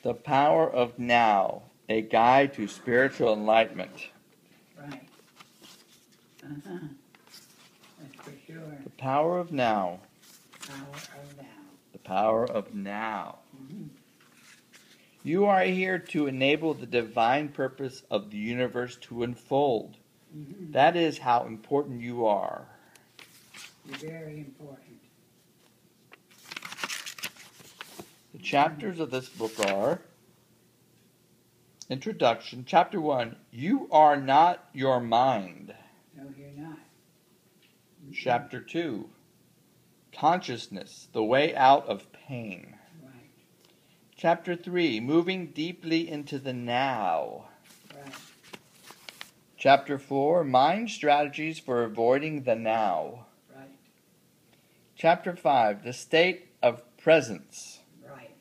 The Power of Now, a guide to spiritual enlightenment. Right. Uh-huh. That's for sure. The power of now. Power of now. The power of now. Mm-hmm. You are here to enable the divine purpose of the universe to unfold. Mm-hmm. That is how important you are. You're very important. The chapters of this book are Introduction. Chapter 1, You Are Not Your Mind. No, you're not. Mm-hmm. Chapter 2, Consciousness, the Way Out of Pain. Right. Chapter 3, Moving Deeply into the Now. Right. Chapter 4, Mind Strategies for Avoiding the Now. Right. Chapter 5, The State of Presence. Right.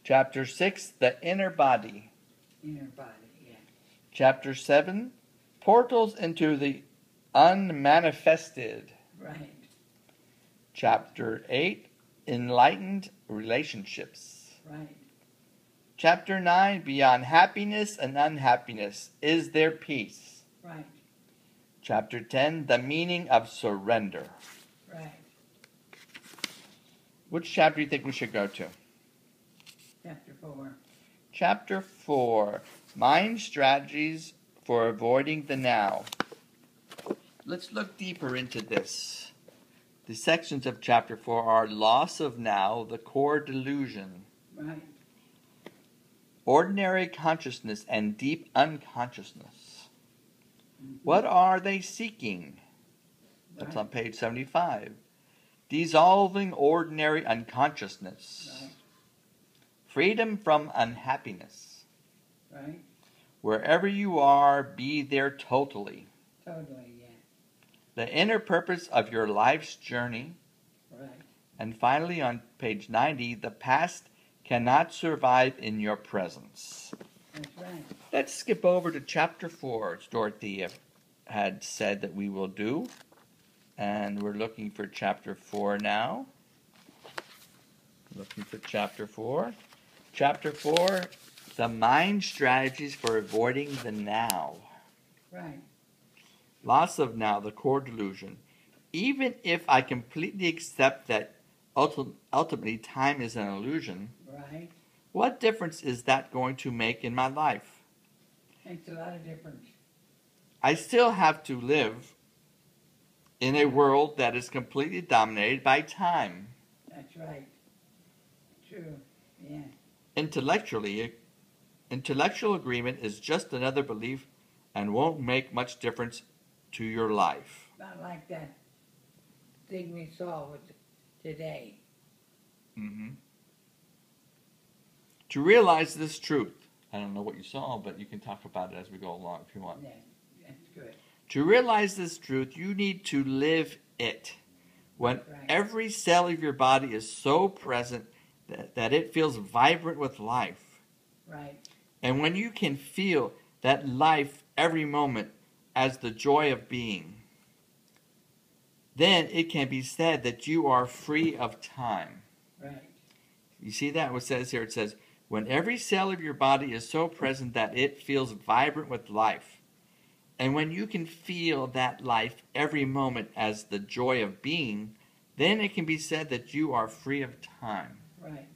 Chapter 6, The Inner Body. Inner body, yeah. Chapter 7, Portals into the Unmanifested. Right. Chapter 8, Enlightened Relationships. Right. Chapter 9, Beyond Happiness and Unhappiness. Is there peace? Right. Chapter 10, The Meaning of Surrender. Right. Which chapter do you think we should go to? Chapter 4. Chapter 4, Mind Strategies for Avoiding the Now. Let's look deeper into this. The sections of Chapter 4 are Loss of Now, the Core Delusion, Right. Ordinary Consciousness, and Deep Unconsciousness. Mm-hmm. What are they seeking? That's Right. on page 75. Dissolving Ordinary Unconsciousness. Right. Freedom from Unhappiness. Right. Wherever you are, be there totally. Totally, yeah. The inner purpose of your life's journey. Right. And finally, on page 90, the past cannot survive in your presence. That's right. Let's skip over to chapter 4, as Dorothy had said that we will do. And we're looking for chapter 4 now. Looking for chapter 4. Chapter 4, the mind strategies for avoiding the now. Right. Loss of now, the core delusion. Even if I completely accept that ultimately time is an illusion, Right. what difference is that going to make in my life? Makes a lot of difference. I still have to live in a world that is completely dominated by time. That's right. True. Yeah. Intellectual agreement is just another belief and won't make much difference to your life. Not like that thing we saw with today. Mm-hmm. To realize this truth, I don't know what you saw, but you can talk about it as we go along if you want. Yeah, that's good. To realize this truth, you need to live it. When Right. every cell of your body is so present that it feels vibrant with life. Right. And when you can feel that life every moment as the joy of being, then it can be said that you are free of time. Right. You see that? What it says here? It says, when every cell of your body is so present that it feels vibrant with life. And when you can feel that life every moment as the joy of being, then it can be said that you are free of time. Right.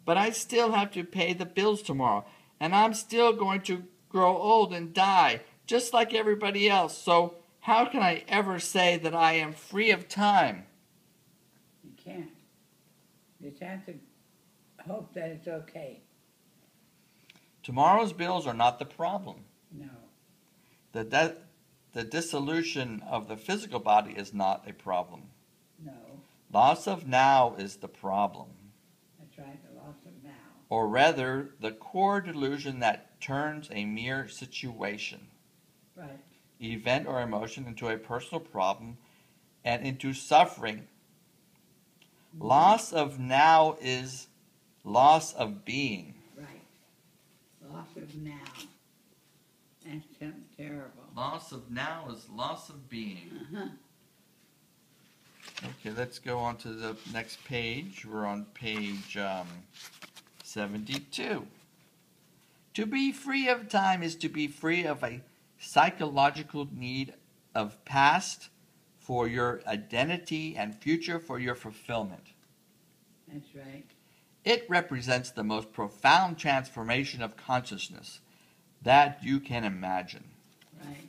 But I still have to pay the bills tomorrow, and I'm still going to grow old and die, just like everybody else. So how can I ever say that I am free of time? You can't. You just have to hope that it's okay. Tomorrow's bills are not the problem. No. The dissolution of the physical body is not a problem. No. Loss of now is the problem. That's right. The loss of now. Or rather, the core delusion that turns a mere situation, Right. event, or emotion into a personal problem and into suffering. Mm-hmm. Loss of now is loss of being. Right. Loss of now. That's something terrible. Loss of now is loss of being. Uh-huh. Okay, let's go on to the next page. We're on page 72. To be free of time is to be free of a psychological need of past for your identity and future for your fulfillment. That's right. It represents the most profound transformation of consciousness that you can imagine. Right.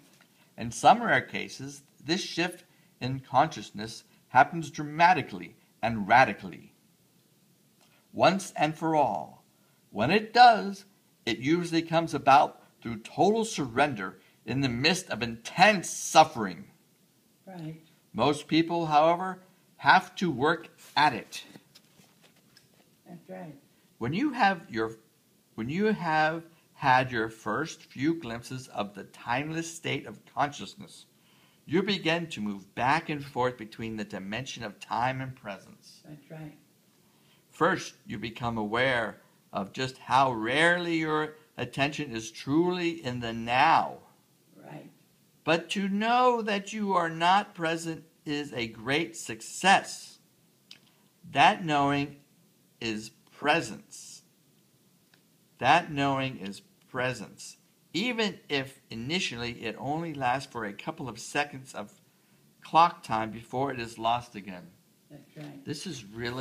In some rare cases, this shift in consciousness happens dramatically and radically, once and for all. When it does, it usually comes about through total surrender in the midst of intense suffering. Right. Most people, however, have to work at it. That's right. When you have had your first few glimpses of the timeless state of consciousness, you begin to move back and forth between the dimension of time and presence. That's right. First, you become aware of just how rarely your attention is truly in the now. Right. But to know that you are not present is a great success. That knowing is presence. That knowing is presence. Even if initially it only lasts for a couple of seconds of clock time before it is lost again. That's right. This is real